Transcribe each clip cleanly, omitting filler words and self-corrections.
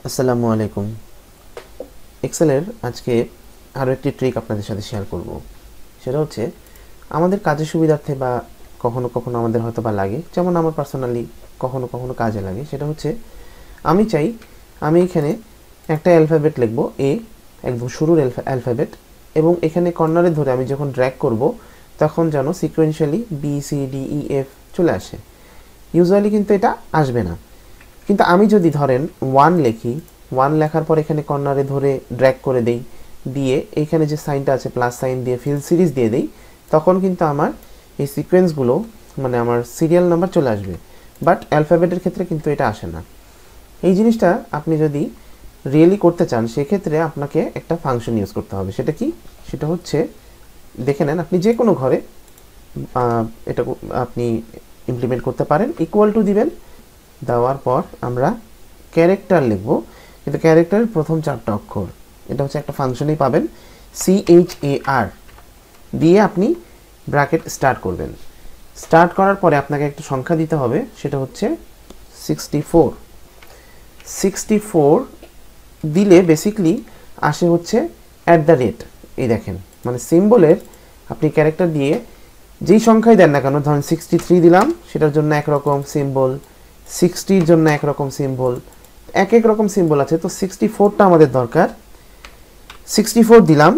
আসসালামু আলাইকুম। এক্সেলের আজকে আরও একটি ট্রিক আপনাদের সাথে শেয়ার করব। সেটা হচ্ছে আমাদের কাজের সুবিধার্থে বা কখনো কখনো আমাদের হয়তো বা লাগে, যেমন আমার পার্সোনালি কখনো কখনো কাজে লাগে। সেটা হচ্ছে আমি এখানে একটা অ্যালফাবেট লিখব, এ, একদম শুরুর অ্যালফাবেট, এবং এখানে কর্নারে ধরে আমি যখন ড্র্যাগ করব তখন যেন sequentially B C D E F চলে আসে। ইউজুয়ালি কিন্তু এটা আসবে না, কিন্তু আমি যদি ধরেন 1 লিখি, 1 লেখার পর এখানে কর্নারে ধরে ড্র্যাগ করে দেই, দিয়ে এইখানে যে সাইনটা আছে প্লাস সাইন দিয়ে ফিল সিরিজ দিয়ে দেই, তখন কিন্তু আমার এই সিকোয়েন্সগুলো মানে আমার সিরিয়াল নাম্বার চলে আসবে। বাট অ্যালফাবেটের ক্ষেত্রে কিন্তু এটা আসে না। এই জিনিসটা আপনি যদি রিয়েলি করতে চান সেক্ষেত্রে আপনাকে একটা ফাংশন ইউজ করতে হবে। সেটা কি? সেটা হচ্ছে, দেখে নেন, আপনি যে কোনো ঘরে এটা আপনি ইমপ্লিমেন্ট করতে পারেন। ইকুয়াল টু দিবেন, দেওয়ার পর আমরা ক্যারেক্টার লিখব, কিন্তু ক্যারেক্টারের প্রথম 4টা অক্ষর, এটা হচ্ছে একটা ফাংশনেই পাবেন, CHAR দিয়ে আপনি ব্র্যাকেট স্টার্ট করবেন। স্টার্ট করার পরে আপনাকে একটা সংখ্যা দিতে হবে, সেটা হচ্ছে 64 দিলে বেসিকলি আসে হচ্ছে @ এই দেখেন, মানে সিম্বলের আপনি ক্যারেক্টার দিয়ে যেই সংখ্যাই দেন না কেন, ধরেন 63 দিলাম, সেটার জন্য একরকম সিম্বল, 60-র জন্য একরকম সিম্বল, এক রকম সিম্বল আছে। তো 64টা আমাদের দরকার। 64 দিলাম।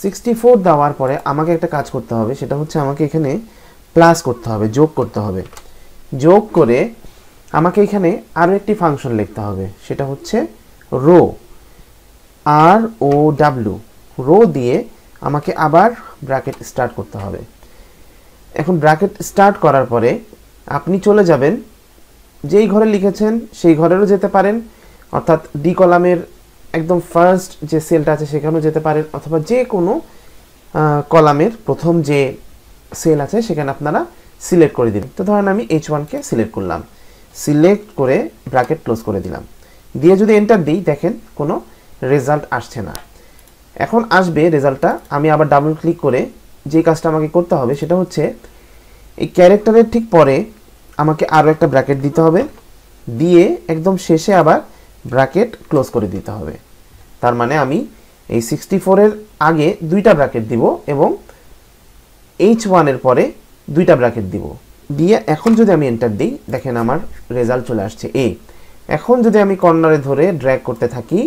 64 দেওয়ার পরে আমাকে একটা কাজ করতে হবে, সেটা হচ্ছে আমাকে এখানে প্লাস করতে হবে, যোগ করতে হবে। যোগ করে আমাকে এখানে আরও একটি ফাংশন লিখতে হবে, সেটা হচ্ছে রো, ROW, রো দিয়ে আমাকে আবার ব্র্যাকেট স্টার্ট করতে হবে। এখন ব্র্যাকেট স্টার্ট করার পরে আপনি চলে যাবেন, যেই ঘরে লিখেছেন সেই ঘরেরও যেতে পারেন, অর্থাৎ ডি কলামের একদম ফার্স্ট যে সেলটা আছে সেখানেও যেতে পারেন, অথবা যে কোনো কলামের প্রথম যে সেল আছে সেখানে আপনারা সিলেক্ট করে দিন। তো ধরেন আমি H1-কে সিলেক্ট করলাম, সিলেক্ট করে ব্র্যাকেট ক্লোজ করে দিলাম, দিয়ে যদি এন্টার দিই, দেখেন কোনো রেজাল্ট আসছে না। এখন আসবে রেজাল্টটা। আমি আবার ডাবল ক্লিক করে যে কাজটা আমাকে করতে হবে সেটা হচ্ছে এই ক্যারেক্টারের ঠিক পরে আমাকে আরও একটা ব্র্যাকেট দিতে হবে, দিয়ে একদম শেষে আবার ব্র্যাকেট ক্লোজ করে দিতে হবে। তার মানে আমি এই 64-এর আগে 2টা ব্র্যাকেট দিব এবং H1-এর পরে 2টা ব্র্যাকেট দিব, দিয়ে এখন যদি আমি এন্টার দিই, দেখেন আমার রেজাল্ট চলে আসছে এ। এখন যদি আমি কর্নারে ধরে ড্র্যাগ করতে থাকি,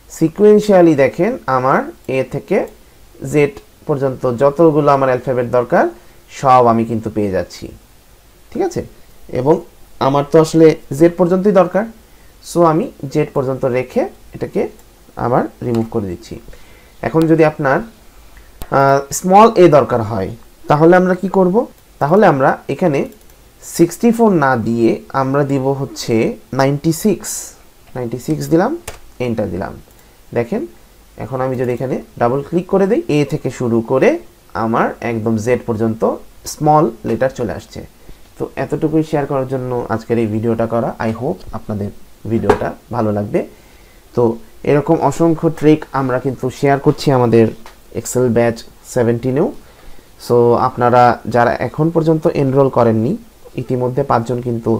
সিকোয়েন্সিয়ালি দেখেন আমার এ থেকে জেড পর্যন্ত যতগুলো আমার অ্যালফাবেট দরকার সব আমি কিন্তু পেয়ে যাচ্ছি। ঠিক আছে? এবং আমার তো আসলে জেড পর্যন্তই দরকার, সো আমি জেড পর্যন্ত রেখে এটাকে আবার রিমুভ করে দিচ্ছি। এখন যদি আপনার স্মল এ দরকার হয়, তাহলে আমরা কি করব? তাহলে আমরা এখানে 64 না দিয়ে আমরা দিব হচ্ছে 96 দিলাম, এন্টার দিলাম। দেখেন এখন আমি যদি এখানে ডাবল ক্লিক করে দিই, এ থেকে শুরু করে আমার একদম জেড পর্যন্ত স্মল লেটার চলে আসছে। তো এতটুকুই শেয়ার করার জন্য আজকের এই ভিডিওটা করা। আই হোপ আপনাদের ভিডিওটা ভালো লাগবে। তো এরকম অসংখ্য ট্রিক আমরা কিন্তু শেয়ার করছি আমাদের এক্সেল ব্যাচ 17-এও। সো আপনারা যারা এখন পর্যন্ত এনরোল করেননি, ইতিমধ্যে 5 জন কিন্তু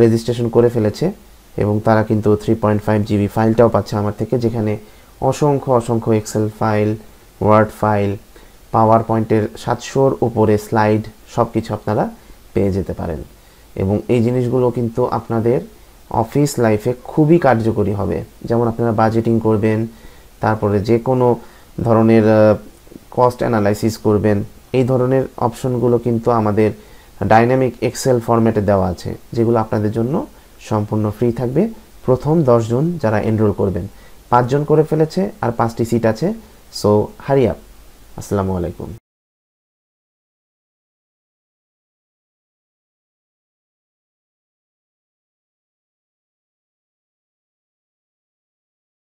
রেজিস্ট্রেশন করে ফেলেছে এবং তারা কিন্তু 3.5 GB ফাইলটাও পাচ্ছে আমার থেকে, যেখানে অসংখ্য এক্সেল ফাইল, ওয়ার্ড ফাইল, পাওয়ার পয়েন্টের 700-র উপরে স্লাইড, সব কিছু আপনারা পেয়ে যেতে পারেন। এবং এই জিনিসগুলো কিন্তু আপনাদের অফিস লাইফে খুবই কার্যকরী হবে। যেমন আপনারা বাজেটিং করবেন, তারপরে যে কোনো ধরনের কস্ট অ্যানালাইসিস করবেন, এই ধরনের অপশনগুলো কিন্তু আমাদের ডাইনামিক এক্সেল ফরম্যাটে দেওয়া আছে, যেগুলো আপনাদের জন্য সম্পূর্ণ ফ্রি থাকবে। প্রথম 10 জন যারা এনরোল করবেন, 5 জন করে ফেলেছে আর 5টি সিট আছে। So hurry up. আসসালামু আলাইকুম।